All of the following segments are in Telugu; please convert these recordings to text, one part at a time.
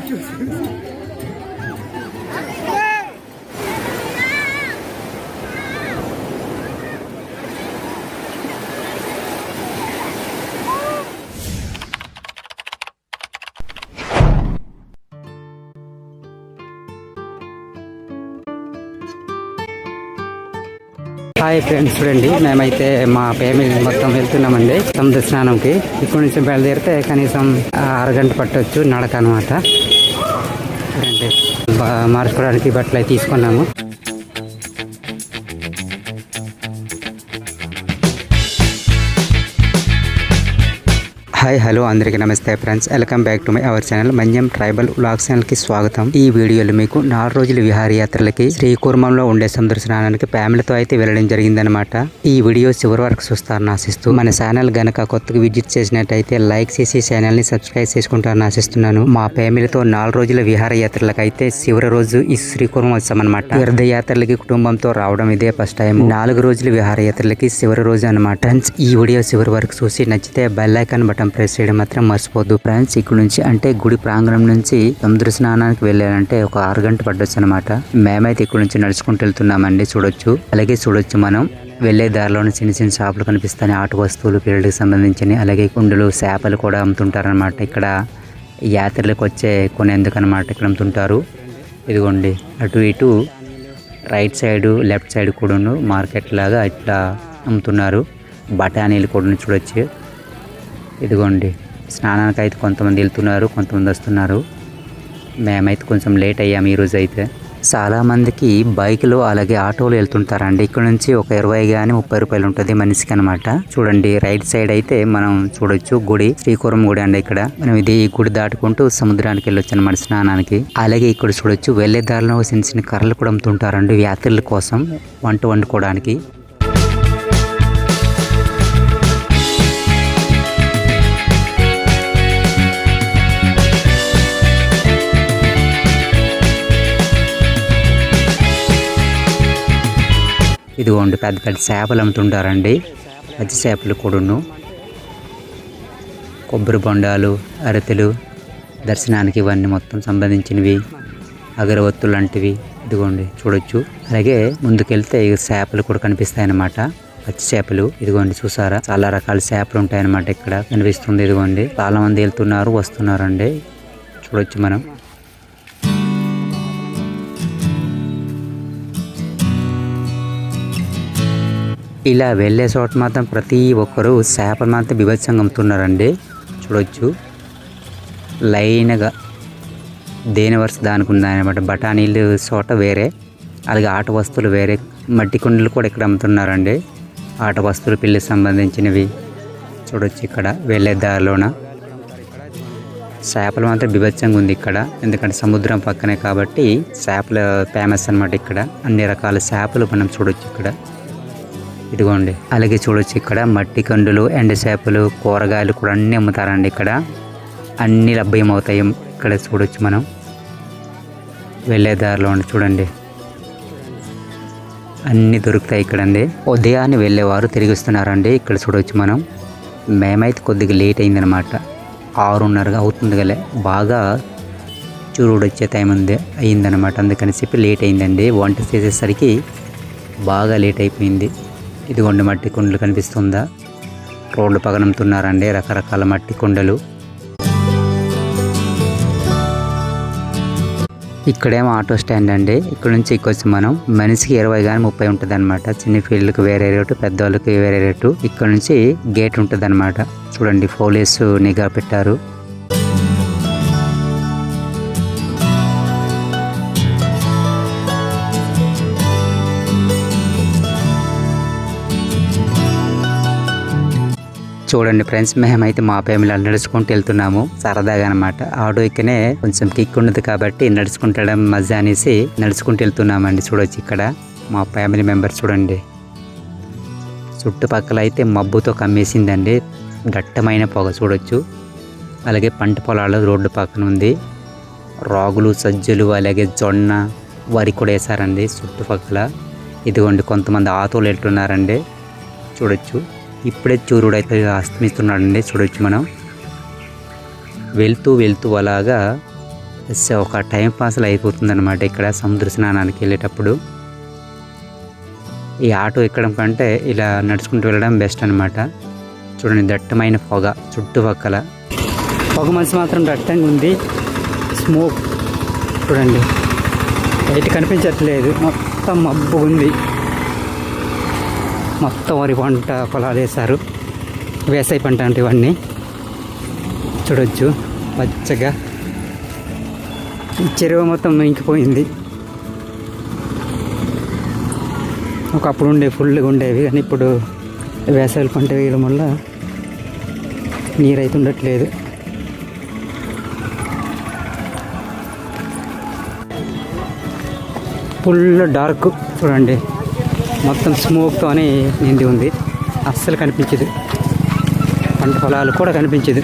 హాయ్ ఫ్రెండ్స్, చూడండి మేమైతే మా ఫ్యామిలీ మొత్తం వెళ్తున్నామండి సముద్ర స్నానంకి. ఇక్కడి నుంచి బయలుదేరితే కనీసం అరగంట పట్టవచ్చు నడక అనమాట. చూడండి మార్చుకోవడానికి బట్టలు అయితే తీసుకున్నాము. హాయ్ హలో అందరికీ నమస్తే friends, welcome back to my our channel Manyam tribal vlog channel కి స్వాగతం. ఈ వీడియోలో మీకు 4 రోజుల విహారయాత్రలకి శ్రీకూర్మంలో ఉండే సముద్ర స్నానానికి ఫ్యామిలీతో అయితే వెళ్ళడం జరిగిందనమాట. ఈ వీడియో చివరి వరకు చూస్తారని ఆశిస్తూ, మన ఛానల్ గనక కొత్తగా విజిట్ చేసినట్టయితే లైక్ చేసి ఛానల్ ని సబ్స్క్రైబ్ చేసుకుంటారని ఆశిస్తున్నాను. మా ఫ్యామిలీతో 4 రోజుల విహారయాత్రలకు అయితే చివరి రోజు ఈ శ్రీకూర్మం వచ్చామన్నమాట. తీర్థయాత్రలకి కుటుంబంతో రావడం ఇదే ఫస్ట్ టైం. 4 రోజుల విహారయాత్రలకి చివరి రోజు అనమాట. ఫ్రెండ్స్, ఈ వీడియో చివరి వరకు చూసి నచ్చితే బెల్ ఐకాన్ బటన్ ప్రెస్ చేయడం మాత్రం మర్చిపోద్దు ఫ్రెండ్స్. ఇక్కడ నుంచి అంటే గుడి ప్రాంగణం నుంచి సముద్ర స్నానానికి వెళ్ళాలంటే ఒక 6 గంట పట్టొచ్చు అనమాట. మేమైతే ఇక్కడ నుంచి నడుచుకుంటూ వెళ్తున్నామండి. చూడొచ్చు, అలాగే చూడొచ్చు మనం వెళ్లే దారిలోని చిన్న చిన్న షాపులు కనిపిస్తాయి. ఆట వస్తువులు, పిల్లలకి సంబంధించిన, అలాగే కుండలు, చేపలు కూడా అమ్ముతుంటారనమాట. ఇక్కడ యాత్రలకు వచ్చే కొనేందుకనమాట ఇక్కడ అమ్ముతుంటారు. ఇదిగోండి, అటు ఇటు రైట్ సైడ్ లెఫ్ట్ సైడ్ కూడాను మార్కెట్ లాగా ఇట్లా అమ్ముతున్నారు. బఠానీలు కూడా చూడొచ్చు. ఇదిగోండి, స్నానానికి అయితే కొంతమంది వెళ్తున్నారు, కొంతమంది వస్తున్నారు. మేమైతే కొంచెం లేట్ అయ్యాము ఈరోజు అయితే. చాలా మందికి బైక్లు అలాగే ఆటోలు వెళ్తుంటారండి. ఇక్కడ నుంచి ఒక 20 కానీ 30 రూపాయలు ఉంటుంది మనిషికి అనమాట. చూడండి, రైట్ సైడ్ అయితే మనం చూడొచ్చు గుడి, శ్రీకూర్మం గుడి అండి. ఇక్కడ మనం ఇది గుడి దాటుకుంటూ సముద్రానికి వెళ్ళొచ్చు అనమాట స్నానానికి. అలాగే ఇక్కడ చూడొచ్చు వెళ్లే దారిలో చిన్న చిన్న కర్రలు కూడా అమ్ముతుంటారండి యాత్రికుల కోసం వంట వండుకోవడానికి. ఇదిగోండి, పెద్ద పెద్ద చేపలు అమ్ముతుంటారండి. పచ్చి చేపలు కూడాను, కొబ్బరి బొండాలు, అరతలు, దర్శనానికి ఇవన్నీ మొత్తం సంబంధించినవి, అగరవత్తులు లాంటివి. ఇదిగోండి చూడొచ్చు. అలాగే ముందుకెళ్తే చేపలు కూడా కనిపిస్తాయి అన్నమాట, పచ్చి చేపలు. ఇదిగోండి చూసారా, చాలా రకాల చేపలు ఉంటాయన్నమాట ఇక్కడ కనిపిస్తుంది. ఇదిగోండి, చాలా మంది వెళ్తున్నారు, వస్తున్నారండి. చూడొచ్చు మనం. ఇలా వెళ్ళే చోట మాత్రం ప్రతి ఒక్కరు చేపలు మాత్రం బీభత్సంగా అమ్ముతున్నారండి. చూడొచ్చు, లైన్గా దేని వరుస దానికి ఉందన్నమాట. బఠానీలు చోట వేరే, అలాగే ఆట వస్తువులు వేరే, మట్టి కుండలు కూడా ఇక్కడ అమ్ముతున్నారండి. ఆట వస్తువులు పిల్లలకు సంబంధించినవి చూడొచ్చు. ఇక్కడ వెళ్ళే దారిలోన చేపలు మాత్రం బీభత్సంగా ఉంది ఇక్కడ, ఎందుకంటే సముద్రం పక్కనే కాబట్టి చేపలు ఫేమస్ అనమాట. ఇక్కడ అన్ని రకాల చేపలు మనం చూడొచ్చు ఇక్కడ. ఇదిగోండి, అలాగే చూడొచ్చు ఇక్కడ మట్టి కండులు, ఎండ చేపలు, కూరగాయలు కూడా అన్నీ అమ్ముతారండి. ఇక్కడ అన్ని లభ్యమవుతాయి ఇక్కడ. చూడొచ్చు మనం వెళ్ళే దారిలో చూడండి, అన్నీ దొరుకుతాయి ఇక్కడండి. ఉదయాన్నే వెళ్ళేవారు తిరిగి వస్తున్నారండి. ఇక్కడ చూడొచ్చు మనం. మేమైతే కొద్దిగా లేట్ అయిందనమాట, 6:30 అవుతుంది గలే. బాగా చూరుడు వచ్చే టైం అయిందనమాట. అందుకని చెప్పి లేట్ అయిందండి. వంట చేసేసరికి బాగా లేట్ అయిపోయింది. ఇదిగోండి, మట్టి కుండలు కనిపిస్తుందా, రోడ్డు పక్కన అమ్ముతున్నారండి రకరకాల మట్టి కుండలు. ఇక్కడేమో ఆటో స్టాండ్ అండి. ఇక్కడ నుంచి ఇంకొచ్చి మనం మనిషికి 20 కానీ 30 ఉంటుంది అనమాట. చిన్న ఫీల్డ్కి వేరే రేటు, పెద్దవాళ్ళకి వేరే రేటు. ఇక్కడ నుంచి గేట్ ఉంటుంది అనమాట. చూడండి, పోలీసు నిఘా పెట్టారు. చూడండి ఫ్రెండ్స్, మేమైతే మా ఫ్యామిలీ నడుచుకుంటూ వెళ్తున్నాము సరదాగా అనమాట. ఆటో ఎక్కనే కొంచెం కిక్ ఉన్నది కాబట్టి నడుచుకుంటడం మజా అనేసి నడుచుకుంటూ వెళ్తున్నామండి. చూడొచ్చు ఇక్కడ మా ఫ్యామిలీ మెంబర్స్. చూడండి, చుట్టుపక్కల అయితే మబ్బుతో కమ్మేసిందండి, దట్టమైన పొగ చూడొచ్చు. అలాగే పంట పొలాలు రోడ్డు పక్కన ఉంది. రాగులు, సజ్జలు, అలాగే జొన్న, వరి కూడా వేసారండి చుట్టుపక్కల. ఇదిగోండి, కొంతమంది ఆటోలు వెళ్తున్నారండి. చూడొచ్చు, ఇప్పుడే సూర్యుడు అయితే అస్తమిస్తున్నాడండి. చూడొచ్చు మనం. వెళ్తూ వెళ్తూ అలాగా సో ఒక టైం పాస్లో అయిపోతుంది అనమాట ఇక్కడ సముద్ర స్నానానికి వెళ్ళేటప్పుడు. ఈ ఆటో ఎక్కడం కంటే ఇలా నడుచుకుంటూ వెళ్ళడం బెస్ట్ అనమాట. చూడండి దట్టమైన పొగ, చుట్టుపక్కల పొగ మంచు మాత్రం దట్టంగా ఉంది. స్మోక్ చూడండి, బయట కనిపించట్లేదు, మొత్తం మబ్బు ఉంది. మొత్తం వరి పంట పొలాలు వేశారు, వేసాయి పంట అంటే ఇవన్నీ చూడొచ్చు పచ్చగా. ఈ చెరువు మొత్తం ఇంకిపోయింది. ఒకప్పుడు ఫుల్గా ఉండేవి, కానీ ఇప్పుడు వేసవి పంట వేయడం వల్ల నీరైతే ఉండట్లేదు. ఫుల్ డార్క్ చూడండి, మొత్తం స్మోక్తోనే నిండి ఉంది. అస్సలు కనిపించదు, పంట పొలాలు కూడా కనిపించదు.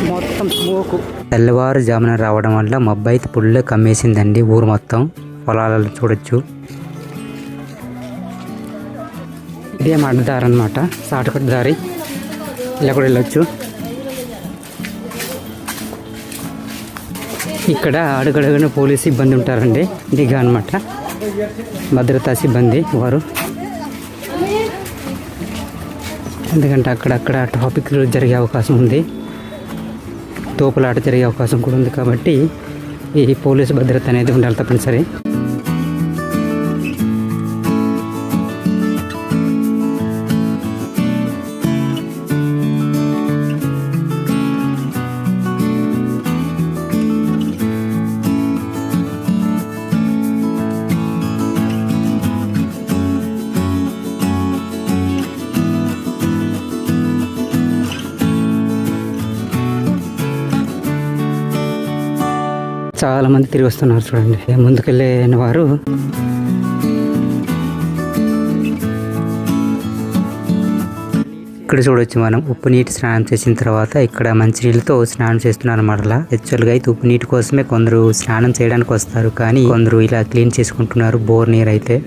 మొత్తం స్మోకు. తెల్లవారుజామున రావడం వల్ల మబ్బు అయితే పుల్ల కమ్మేసిందండి ఊరు మొత్తం. పొలాలను చూడొచ్చు. ఇదే అడ్డదారి అనమాట, షార్ట్కట్ దారి, ఇలా కూడా వెళ్ళొచ్చు. ఇక్కడ అడుగడుగున పోలీస్ సిబ్బంది ఉంటారండి, నిఘా అనమాట, భద్రతా సిబ్బంది వారు. ఎందుకంటే అక్కడక్కడ ట్రాఫిక్ జరిగే అవకాశం ఉంది, తోపులాట జరిగే అవకాశం కూడా ఉంది. కాబట్టి ఈ పోలీసు భద్రత అనేది ఉండాలి తప్పనిసరి. చాలా మంది తిరిగి వస్తున్నారు చూడండి. ముందుకెళ్ళిన వారు ఇక్కడ చూడొచ్చు మనం. ఉప్పు నీటి స్నానం చేసిన తర్వాత ఇక్కడ మంచినీళ్ళతో స్నానం చేస్తున్నారు అన్నమాట. యాక్చువల్గా అయితే ఉప్పు నీటి కోసమే కొందరు స్నానం చేయడానికి వస్తారు, కానీ కొందరు ఇలా క్లీన్ చేసుకుంటున్నారు బోర్ నీరు అయితే.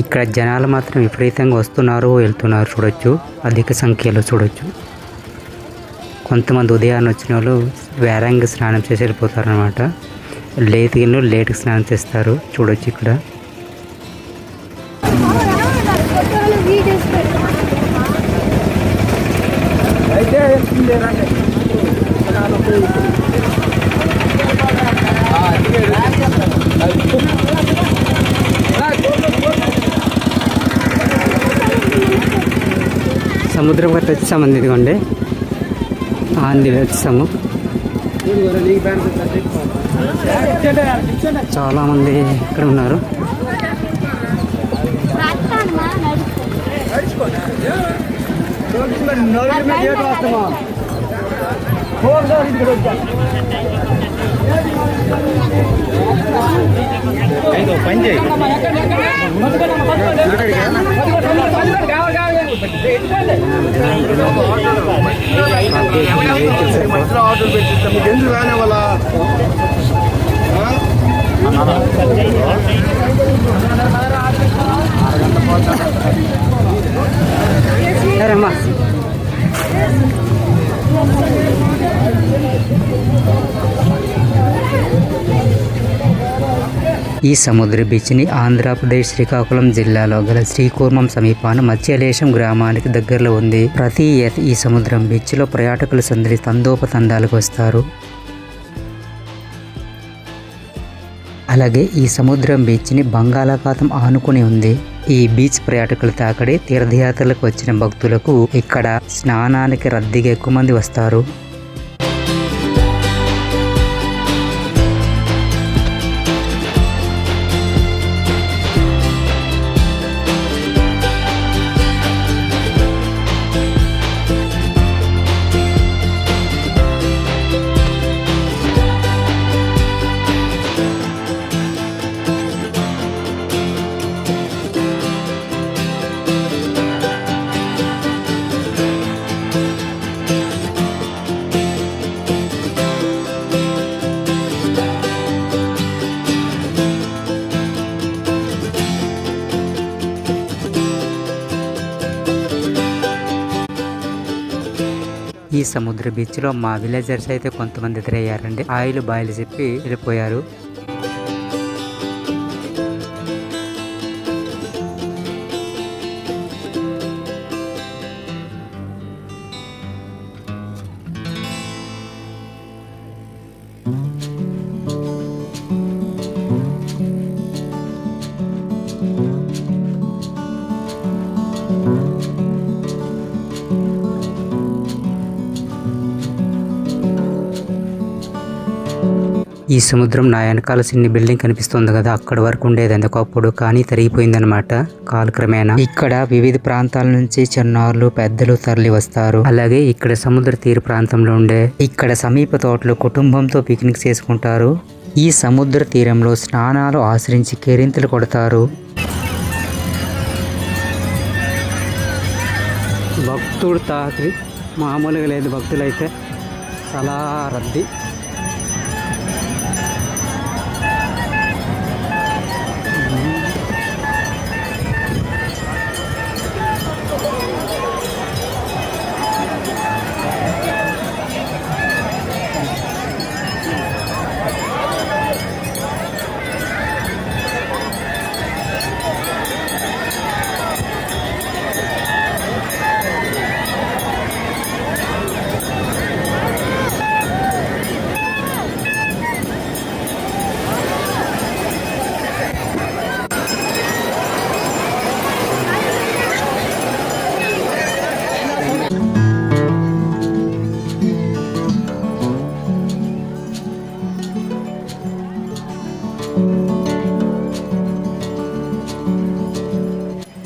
ఇక్కడ జనాలు మాత్రం విపరీతంగా వస్తున్నారు, వెళ్తున్నారు చూడొచ్చు, అధిక సంఖ్యలో చూడొచ్చు. కొంతమంది ఉదయాన్నే వచ్చిన వాళ్ళు వేరంగా స్నానం చేసి వెళ్ళిపోతారు అనమాట. లేట్గా స్నానం చేస్తారు చూడొచ్చు ఇక్కడ. సముద్రం గట్ట వచ్చామండి, ఇదిగోండి ఆంధ్ర వచ్చాము. చాలామంది ఇక్కడ ఉన్నారు. సరేమ్మా, ఈ సముద్ర బీచ్ని ఆంధ్రప్రదేశ్ శ్రీకాకుళం జిల్లాలో గల శ్రీకూర్మం సమీపాన మత్స్యలేశం గ్రామానికి దగ్గరలో ఉంది. ప్రతి ఏటా ఈ సముద్రం బీచ్లో పర్యాటకులు సందడి తందోపతందాలకు వస్తారు. అలాగే ఈ సముద్రం బీచ్ని బంగాళాఖాతం ఆనుకుని ఉంది. ఈ బీచ్ పర్యాటకులు తాకడే తీర్థయాత్రలకు వచ్చిన భక్తులకు ఇక్కడ స్నానానికి రద్దీగా ఎక్కువ మంది వస్తారు. సముద్ర బీచ్ లో మా విలేజర్స్ అయితే కొంతమంది ఎదురయ్యారండి. ఆయిల్ బాయిల్ చెప్పి వెళ్ళిపోయారు. ఈ సముద్రం నా వెనకాల చిన్న బిల్డింగ్ కనిపిస్తుంది కదా, అక్కడ వరకు ఉండేది ఒకప్పుడు, కానీ తరిగిపోయిందనమాట కాలక్రమేణా. ఇక్కడ వివిధ ప్రాంతాల నుంచి చిన్నారులు పెద్దలు తరలి వస్తారు. అలాగే ఇక్కడ సముద్ర తీర ప్రాంతంలో ఉండే ఇక్కడ సమీప తోటలు కుటుంబంతో పిక్నిక్ చేసుకుంటారు. ఈ సముద్ర తీరంలో స్నానాలు ఆచరించి కేరింతలు కొడతారు. భక్తుడు తాకి మామూలుగా లేదు, భక్తులైతే చాలా రద్దీ.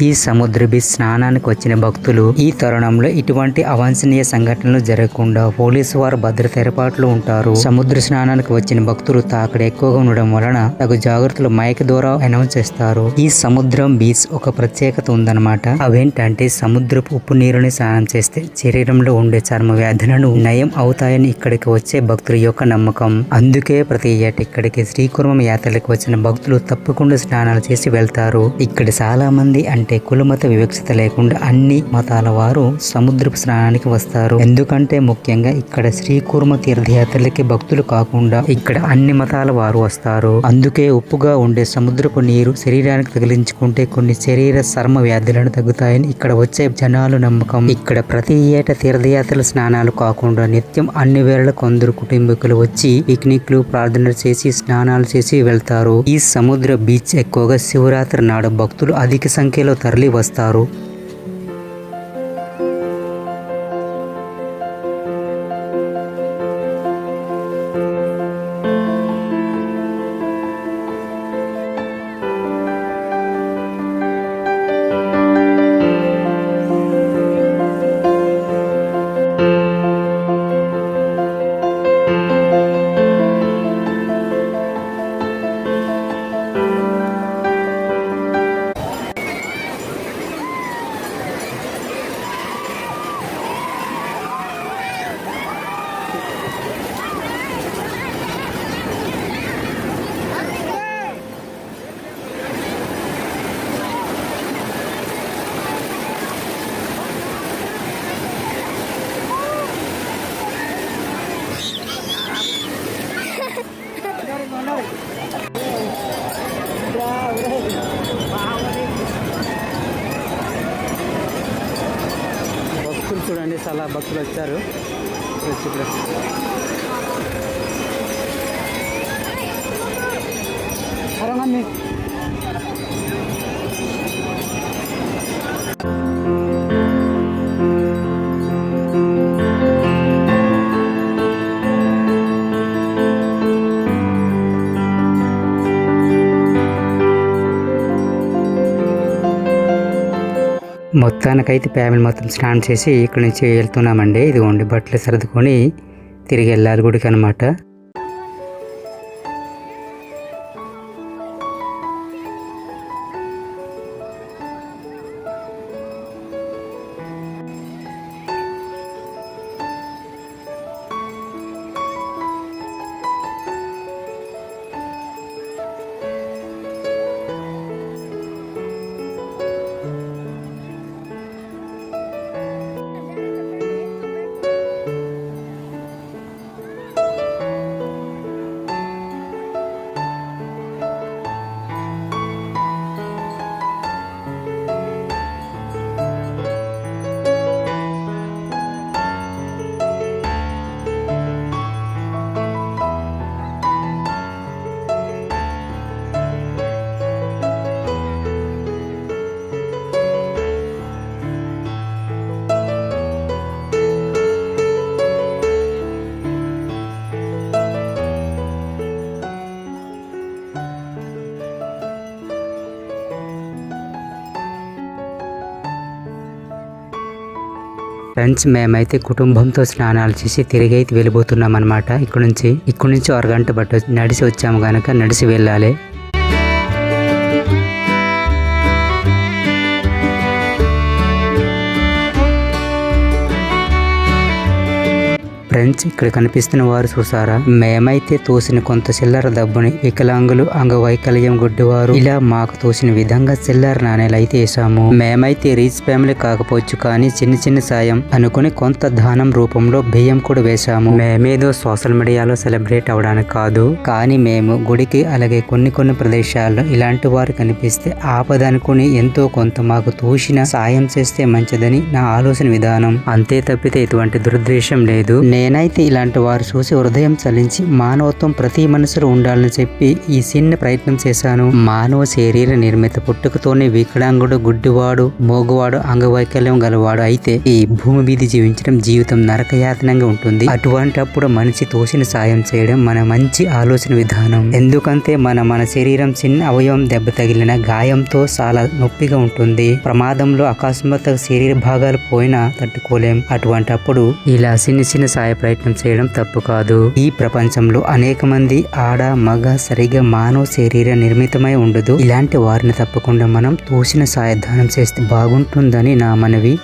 ఈ సముద్ర బీచ్ స్నానానికి వచ్చిన భక్తులు ఈ తరుణంలో ఇటువంటి అవాంఛనీయ సంఘటనలు జరగకుండా పోలీసు వారు భద్రత ఏర్పాట్లు ఉంటారు. సముద్ర స్నానానికి వచ్చిన భక్తులు తాకడి ఎక్కువగా ఉండడం వలన తగు జాగ్రత్తలు మైక్ ద్వారా అనౌన్స్ చేస్తారు. ఈ సముద్రం బీచ్ ఒక ప్రత్యేకత ఉందన్నమాట. అవేంటంటే సముద్రపు ఉప్పు నీరుని స్నానం చేస్తే శరీరంలో ఉండే చర్మ వ్యాధులను నయం అవుతాయని ఇక్కడికి వచ్చే భక్తుల యొక్క నమ్మకం. అందుకే ప్రతి ఏటా ఇక్కడికి శ్రీకుర్మం యాత్రలకు వచ్చిన భక్తులు తప్పకుండా స్నానాలు చేసి వెళ్తారు. ఇక్కడ చాలా మంది అంటే కులమత వివక్షత లేకుండా అన్ని మతాల వారు సముద్రపు స్నానానికి వస్తారు. ఎందుకంటే ముఖ్యంగా ఇక్కడ శ్రీకుర్మ తీర్థయాత్రలకి భక్తులు కాకుండా ఇక్కడ అన్ని మతాల వారు వస్తారు. అందుకే ఉప్పుగా ఉండే సముద్రపు నీరు శరీరానికి తగిలించుకుంటే కొన్ని శరీర చర్మ వ్యాధులను తగ్గుతాయని ఇక్కడ వచ్చే జనాలు నమ్మకం. ఇక్కడ ప్రతి ఏటా తీర్థయాత్రల స్నానాలు కాకుండా నిత్యం అన్ని వేళ కొందరు కుటుంబీకులు వచ్చి పిక్నిక్లు ప్రార్థనలు చేసి స్నానాలు చేసి వెళ్తారు. ఈ సముద్ర బీచ్ ఎక్కువగా శివరాత్రి నాడు భక్తులు అధిక సంఖ్యలో తరలి వస్తారు. భక్తులు చూడండి, చాలా భక్తులు వచ్చారు. మొత్తానికైతే ఫ్యామిలీ మొత్తం స్నానం చేసి ఇక్కడ నుంచి వెళ్తున్నామండి. ఇదిగోండి బట్టలు సర్దుకొని తిరిగి వెళ్ళాలి గుడికి అనమాట. ఫ్రెండ్స్ మేమైతే కుటుంబంతో స్నానాలు చేసి తిరిగి అయితే వెళ్ళిపోతున్నాం అనమాట. ఇక్కడ నుంచి అరగంట పట్టొచ్చు. నడిచి వచ్చాము గనక నడిచి వెళ్ళాలి. ఫ్రెండ్స్ ఇక్కడ కనిపిస్తున్న వారు చూసారా, మేమైతే తోసిన కొంత చిల్లర డబ్బుని వికలాంగులు, అంగవైకల్యం గుడ్డివారు ఇలా మాకు తోసిన విధంగా చిల్లర నాణేలు అయితే వేసాము. మేమైతే రీచ్ ఫ్యామిలీ కాకపోవచ్చు కానీ చిన్న సాయం అనుకుని కొంత దానం రూపంలో బియ్యం కూడా వేసాము. మేమేదో సోషల్ మీడియాలో సెలబ్రేట్ అవడానికి కాదు, కానీ మేము గుడికి అలాగే కొన్ని ప్రదేశాల్లో ఇలాంటి వారు కనిపిస్తే ఆపదనుకుని ఎంతో కొంత మాకు తోసిన సాయం చేస్తే మంచిదని నా ఆలోచన విధానం. అంతే తప్పితే ఎటువంటి దురుద్దేశం లేదు. నేనైతే ఇలాంటి వారు చూసి హృదయం చలించి మానవత్వం ప్రతి మనసులో ఉండాలని చెప్పి ఈ చిన్న ప్రయత్నం చేశాను. మానవ శరీర నిర్మిత పుట్టుకతోనే వికలాంగుడు, గుడ్డివాడు, మోగువాడు, అంగవైకల్యం గలవాడు అయితే ఈ భూమి మీద జీవించడం జీవితం నరకయాతనంగా ఉంటుంది. అటువంటప్పుడు మనిషి తోసిన సాయం చేయడం మన మంచి ఆలోచన విధానం. ఎందుకంటే మన శరీరం చిన్న అవయవం దెబ్బ తగిలిన గాయంతో చాలా నొప్పిగా ఉంటుంది. ప్రమాదంలో అకస్మాత్తుగా శరీర భాగాలు పోయినా తట్టుకోలేం. అటువంటప్పుడు ఇలా చిన్న సాయ ప్రయత్నం చేయడం తప్పు కాదు. ఈ ప్రపంచంలో అనేక మంది ఆడ మగ సరిగా మానవ శరీర నిర్మితమై ఉండదు. ఇలాంటి వారిని తప్పకుండా మనం తోసిన సాయదానం చేస్తే బాగుంటుందని నా మనవి.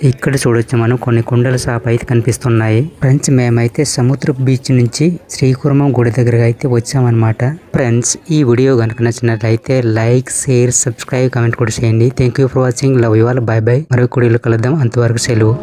ఇక్కడ చూడొచ్చు మనం కొన్ని కుండల షాప్ అయితే కనిపిస్తున్నాయి. ఫ్రెండ్స్ మేమైతే సముద్రపు బీచ్ నుంచి శ్రీకుర్మం గుడి దగ్గరగా అయితే వచ్చామన్నమాట. ఫ్రెండ్స్ ఈ వీడియో కనుక నచ్చినట్లయితే లైక్, షేర్, సబ్స్క్రైబ్, కామెంట్ కూడా చేయండి. Thank you for watching. Love you all. By by. మరో వీడియోలో కలుద్దాం. అంతవరకు సెలవు.